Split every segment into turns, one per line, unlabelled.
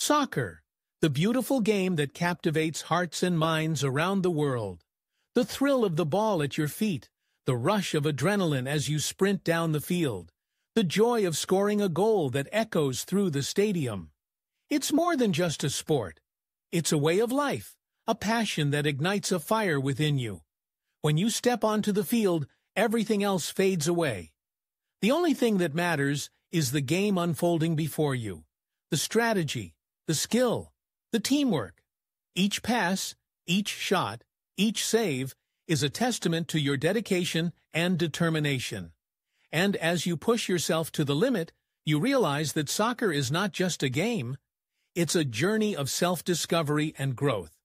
Soccer, the beautiful game that captivates hearts and minds around the world. The thrill of the ball at your feet, the rush of adrenaline as you sprint down the field, the joy of scoring a goal that echoes through the stadium. It's more than just a sport. It's a way of life, a passion that ignites a fire within you. When you step onto the field, everything else fades away. The only thing that matters is the game unfolding before you, the strategy, the skill, the teamwork. Each pass, each shot, each save is a testament to your dedication and determination. And as you push yourself to the limit, you realize that soccer is not just a game. It's a journey of self-discovery and growth.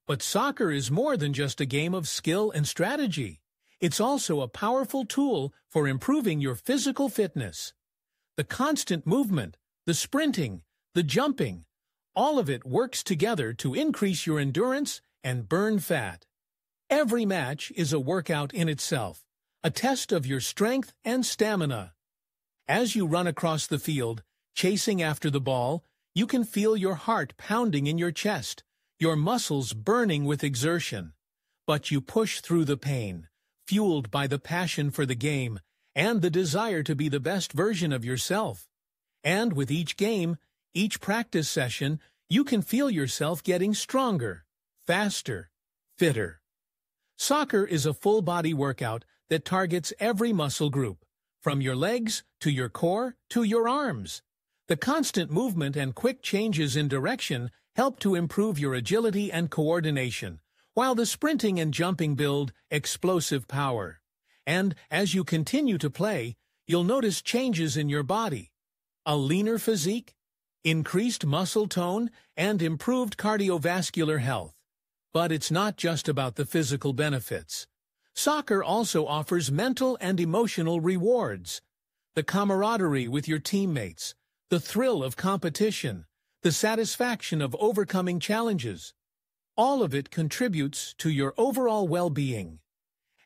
But soccer is more than just a game of skill and strategy. It's also a powerful tool for improving your physical fitness. The constant movement, the sprinting, the jumping, all of it works together to increase your endurance and burn fat. Every match is a workout in itself, a test of your strength and stamina. As you run across the field, chasing after the ball, you can feel your heart pounding in your chest, your muscles burning with exertion. But you push through the pain, fueled by the passion for the game and the desire to be the best version of yourself. And with each game, each practice session, you can feel yourself getting stronger, faster, fitter. Soccer is a full-body workout that targets every muscle group, from your legs to your core to your arms. The constant movement and quick changes in direction help to improve your agility and coordination, while the sprinting and jumping build explosive power. And as you continue to play, you'll notice changes in your body. A leaner physique, increased muscle tone, and improved cardiovascular health. But it's not just about the physical benefits. Soccer also offers mental and emotional rewards. The camaraderie with your teammates, the thrill of competition, the satisfaction of overcoming challenges. All of it contributes to your overall well-being.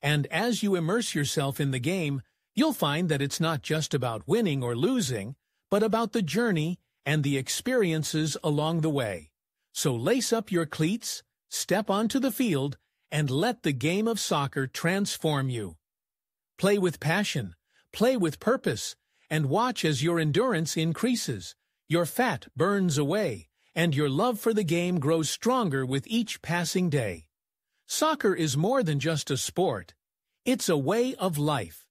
And as you immerse yourself in the game, you'll find that it's not just about winning or losing, but about the journey and the experiences along the way. So lace up your cleats, step onto the field, and let the game of soccer transform you. Play with passion, play with purpose, and watch as your endurance increases, your fat burns away, and your love for the game grows stronger with each passing day. Soccer is more than just a sport. It's a way of life.